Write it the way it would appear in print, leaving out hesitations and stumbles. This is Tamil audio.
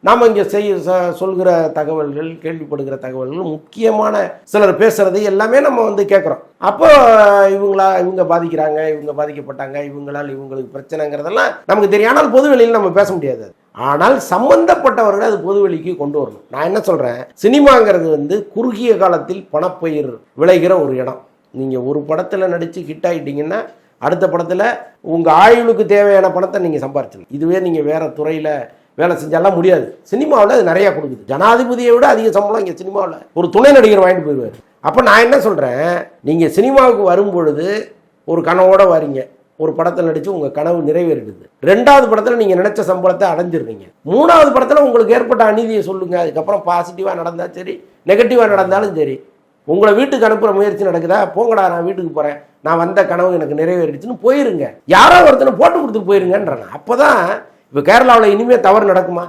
நாம் இங்கே சொல்கிற தகவல்கள், கேள்விப்படுகிற தகவல்கள், முக்கியமான சிலர் பேசுறது எல்லாமே நம்ம வந்து கேட்குறோம். அப்போ இவங்க பாதிக்கிறாங்க, இவங்க பாதிக்கப்பட்டாங்க, இவங்களால் இவங்களுக்கு பிரச்சனைங்கிறதெல்லாம் நமக்கு தெரியும். ஆனால் பொதுவெளியில் நம்ம பேச முடியாது. ஆனால் சம்பந்தப்பட்டவர்கள் அது பொதுவெளிக்கு கொண்டு வரணும். நான் என்ன சொல்றேன், சினிமாங்கிறது வந்து குறுகிய காலத்தில் பணப்பயிர் விளைகிற ஒரு இடம். நீங்கள் ஒரு படத்தில் நடித்து ஹிட் ஆகிட்டீங்கன்னா அடுத்த படத்தில் உங்கள் ஆயுளுக்கு தேவையான பணத்தை நீங்கள் சம்பாரிச்சிடலாம். இதுவே நீங்கள் வேறு துறையில் வேலை செஞ்சாலாம் முடியாது. சினிமாவில் அது நிறையா கொடுக்குது. ஜனாதிபதியை விட அதிக சம்பளம் இங்கே சினிமாவில் ஒரு துணை நடிகர் வாங்கிட்டு போயிடுவார். அப்போ நான் என்ன சொல்கிறேன், நீங்கள் சினிமாவுக்கு வரும்பொழுது ஒரு கனவோடு வரீங்க, ஒரு படத்தில் நடித்து உங்கள் கனவு நிறைவேறிடுது. 2வது படத்தில் நீங்கள் நினச்ச சம்பளத்தை அடைஞ்சிடுறீங்க. 3வது படத்தில் உங்களுக்கு ஏற்பட்ட அநீதியை சொல்லுங்கள். அதுக்கப்புறம் பாசிட்டிவாக நடந்தால் சரி, நெகட்டிவாக நடந்தாலும் சரி, உங்களை வீட்டுக்கு அனுப்புகிற முயற்சி நடக்குதா, போங்கடா நான் வீட்டுக்கு போகிறேன், நான் வந்த கனவு எனக்கு நிறைவேறிடுச்சுன்னு போயிருங்க. யாரோ ஒருத்தனை போட்டு கொடுத்து போயிருங்கன்றாங்க. அப்போ தான் இப்போ கேரளாவில் இனிமேல் தவறு நடக்குமா?